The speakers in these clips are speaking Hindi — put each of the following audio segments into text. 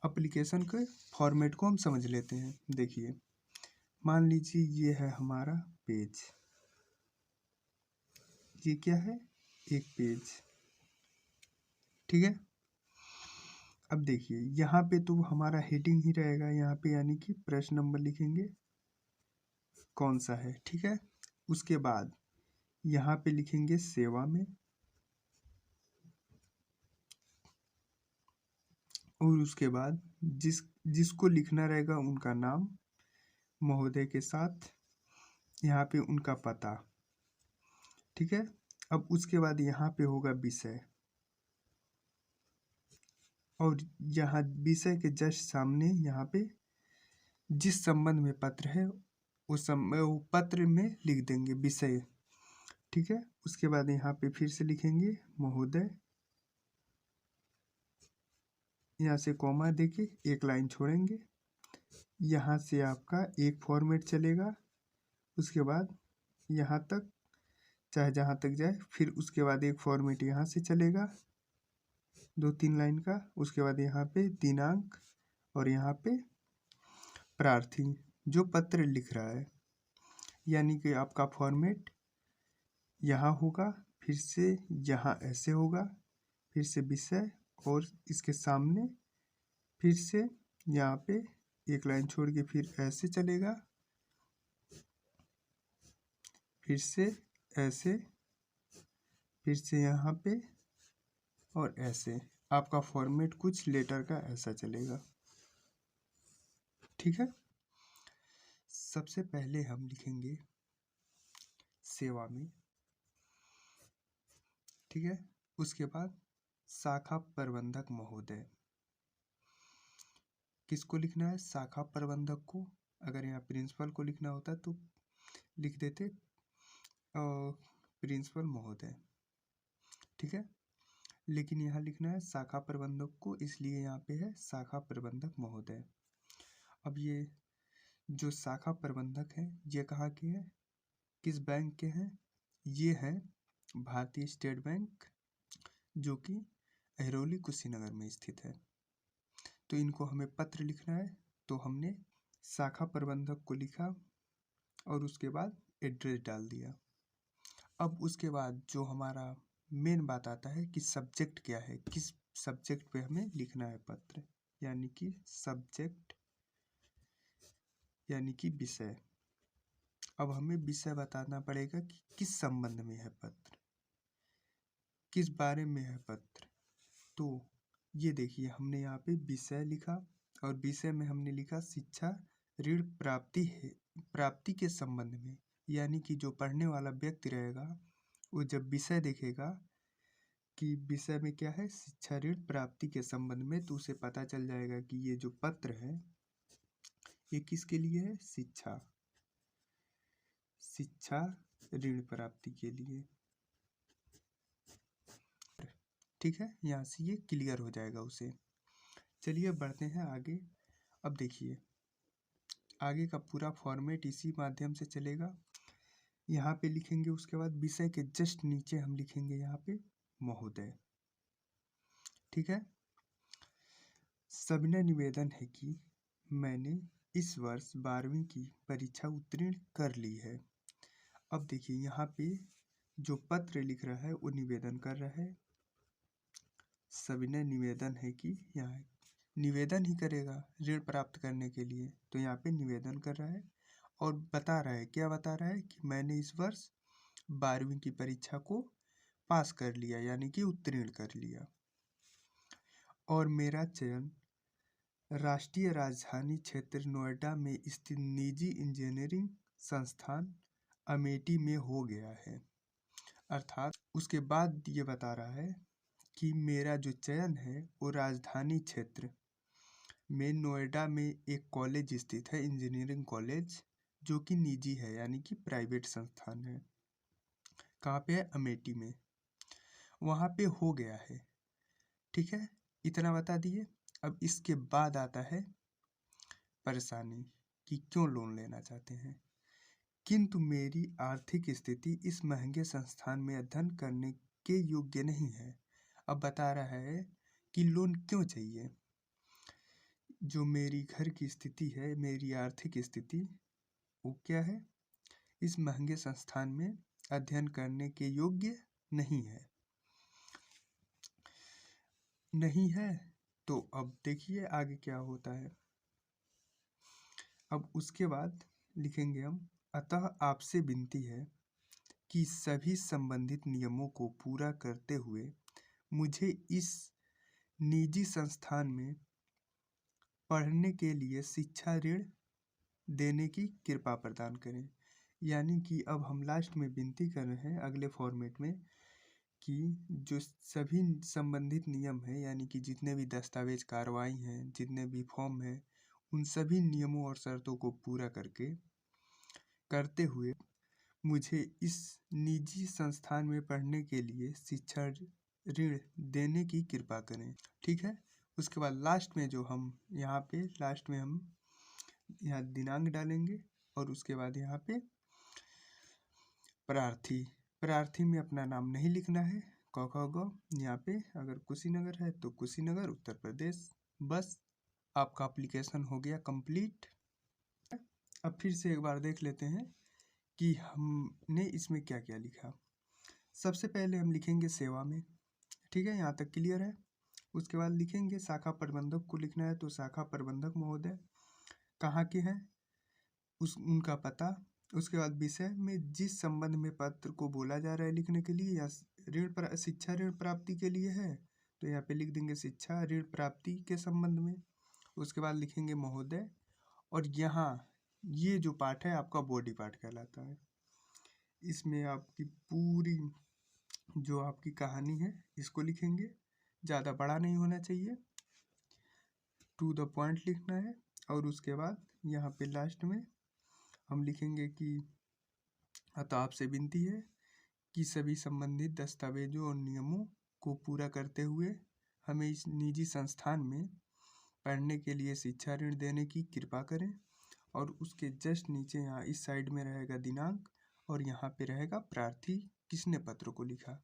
एप्लीकेशन के फॉर्मेट को हम समझ लेते हैं। देखिए, मान लीजिए ये है हमारा पेज, ये क्या है, एक पेज, ठीक है। अब देखिए यहाँ पे तो हमारा हेडिंग ही रहेगा यहाँ पे, यानी कि प्रश्न नंबर लिखेंगे कौन सा है, ठीक है। उसके बाद यहाँ पे लिखेंगे सेवा में, और उसके बाद जिसको लिखना रहेगा उनका नाम महोदय के साथ, यहाँ पे उनका पता, ठीक है। अब उसके बाद यहाँ पे होगा विषय, और यहाँ विषय के जस्ट सामने यहाँ पे जिस संबंध में पत्र है वो पत्र में लिख देंगे विषय, ठीक है। उसके बाद यहाँ पे फिर से लिखेंगे महोदय, यहाँ से कॉमा देके एक लाइन छोड़ेंगे, यहाँ से आपका एक फॉर्मेट चलेगा, उसके बाद यहाँ तक चाहे जहाँ तक जाए, फिर उसके बाद एक फॉर्मेट यहाँ से चलेगा 2-3 लाइन का, उसके बाद यहाँ पे दिनांक, और यहाँ पे प्रार्थी जो पत्र लिख रहा है, यानी कि आपका फॉर्मेट यहाँ होगा, फिर से यहाँ ऐसे होगा, फिर से विषय, और इसके सामने फिर से यहाँ पे एक लाइन छोड़ के फिर ऐसे चलेगा, फिर से ऐसे, फिर से यहाँ पे, और ऐसे आपका फॉर्मेट कुछ लेटर का ऐसा चलेगा, ठीक है। सबसे पहले हम लिखेंगे सेवा में, ठीक है। उसके बाद शाखा प्रबंधक महोदय, किसको लिखना है, शाखा प्रबंधक को। अगर यहाँ प्रिंसिपल को लिखना होता तो लिख देते प्रिंसिपल महोदय, ठीक है। लेकिन यहाँ लिखना है शाखा प्रबंधक को, इसलिए यहाँ पे है शाखा प्रबंधक महोदय। अब ये जो शाखा प्रबंधक हैं ये कहाँ के हैं, किस बैंक के हैं, ये हैं भारतीय स्टेट बैंक, जो कि अहिरौली कुशीनगर में स्थित है। तो इनको हमें पत्र लिखना है, तो हमने शाखा प्रबंधक को लिखा और उसके बाद एड्रेस डाल दिया। अब उसके बाद जो हमारा मेन बात आता है कि सब्जेक्ट क्या है, किस सब्जेक्ट पे हमें लिखना है पत्र, यानी कि सब्जेक्ट यानी कि विषय। अब हमें विषय बताना पड़ेगा कि किस संबंध में है पत्र, किस बारे में है पत्र। तो ये देखिए हमने यहाँ पे विषय लिखा, और विषय में हमने लिखा शिक्षा ऋण प्राप्ति के संबंध में, यानी कि जो पढ़ने वाला व्यक्ति रहेगा वो जब विषय देखेगा कि विषय में क्या है, शिक्षा ऋण प्राप्ति के संबंध में, तो उसे पता चल जाएगा कि ये जो पत्र है ये किसके लिए है, शिक्षा ऋण प्राप्ति के लिए, ठीक है। यहाँ से ये क्लियर हो जाएगा उसे। चलिए बढ़ते हैं आगे। अब देखिए आगे का पूरा फॉर्मेट इसी माध्यम से चलेगा। यहाँ पे लिखेंगे, उसके बाद विषय के जस्ट नीचे हम लिखेंगे यहाँ पे महोदय, ठीक है। सविनय निवेदन है कि मैंने इस वर्ष 12वीं की परीक्षा उत्तीर्ण कर ली है। अब देखिए यहाँ पे जो पत्र लिख रहा है वो निवेदन कर रहा है, सविनय निवेदन है कि, यहाँ निवेदन ही करेगा ऋण प्राप्त करने के लिए, तो यहाँ पे निवेदन कर रहा है और बता रहा है, क्या बता रहा है कि मैंने इस वर्ष 12वीं की परीक्षा को पास कर लिया, यानी कि उत्तीर्ण कर लिया, और मेरा चयन राष्ट्रीय राजधानी क्षेत्र नोएडा में स्थित निजी इंजीनियरिंग संस्थान अमेठी में हो गया है। अर्थात उसके बाद ये बता रहा है कि मेरा जो चयन है वो राजधानी क्षेत्र में नोएडा में एक कॉलेज स्थित है, इंजीनियरिंग कॉलेज, जो कि निजी है, यानी कि प्राइवेट संस्थान है। कहाँ पे है, अमेठी में, वहाँ पे हो गया है, ठीक है। इतना बता दिए। अब इसके बाद आता है परेशानी कि क्यों लोन लेना चाहते हैं, किंतु मेरी आर्थिक स्थिति इस महंगे संस्थान में अध्ययन करने के योग्य नहीं है। अब बता रहा है कि लोन क्यों चाहिए, जो मेरी घर की स्थिति है, मेरी आर्थिक स्थिति, वो क्या है, इस महंगे संस्थान में अध्ययन करने के योग्य नहीं है। नहीं है तो अब देखिए आगे क्या होता है। अब उसके बाद लिखेंगे हम, अतः आपसे विनती है कि सभी संबंधित नियमों को पूरा करते हुए मुझे इस निजी संस्थान में पढ़ने के लिए शिक्षा ऋण देने की कृपा प्रदान करें। यानी कि अब हम लास्ट में विनती कर रहे हैं अगले फॉर्मेट में कि जो सभी संबंधित नियम हैं, यानी कि जितने भी दस्तावेज कार्रवाई हैं, जितने भी फॉर्म हैं, उन सभी नियमों और शर्तों को पूरा करते हुए मुझे इस निजी संस्थान में पढ़ने के लिए शिक्षा ऋण देने की कृपा करें। ठीक है। उसके बाद लास्ट में जो हम यहाँ पे लास्ट में हम यहाँ दिनांक डालेंगे और उसके बाद यहाँ पे प्रार्थी में अपना नाम नहीं लिखना है, क ख ग। यहाँ पे अगर कुशीनगर है तो कुशीनगर उत्तर प्रदेश। बस आपका एप्लीकेशन हो गया कंप्लीट। अब फिर से एक बार देख लेते हैं कि हमने इसमें क्या क्या लिखा। सबसे पहले हम लिखेंगे सेवा में। ठीक है, यहाँ तक क्लियर है। उसके बाद लिखेंगे शाखा प्रबंधक को लिखना है, तो शाखा प्रबंधक महोदय कहाँ के हैं, उनका पता। उसके बाद विषय में जिस संबंध में पत्र को बोला जा रहा है लिखने के लिए, या शिक्षा ऋण प्राप्ति के लिए है, तो यहाँ पे लिख देंगे शिक्षा ऋण प्राप्ति के संबंध में। उसके बाद लिखेंगे महोदय, और यहाँ ये जो पाठ है आपका बॉडी पार्ट कहलाता है। इसमें आपकी पूरी जो आपकी कहानी है इसको लिखेंगे, ज़्यादा बड़ा नहीं होना चाहिए, टू द पॉइंट लिखना है। और उसके बाद यहाँ पे लास्ट में हम लिखेंगे कि अतः आपसे विनती है कि सभी संबंधित दस्तावेजों और नियमों को पूरा करते हुए हमें इस निजी संस्थान में पढ़ने के लिए शिक्षा ऋण देने की कृपा करें। और उसके जस्ट नीचे यहाँ इस साइड में रहेगा दिनांक, और यहाँ पे रहेगा प्रार्थी किसने पत्र को लिखा।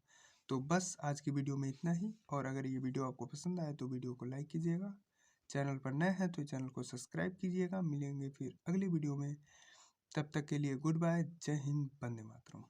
तो बस आज की वीडियो में इतना ही। और अगर ये वीडियो आपको पसंद आए तो वीडियो को लाइक कीजिएगा, चैनल पर नए हैं तो चैनल को सब्सक्राइब कीजिएगा। मिलेंगे फिर अगली वीडियो में, तब तक के लिए गुड बाय, जय हिंद, वंदे मातरम।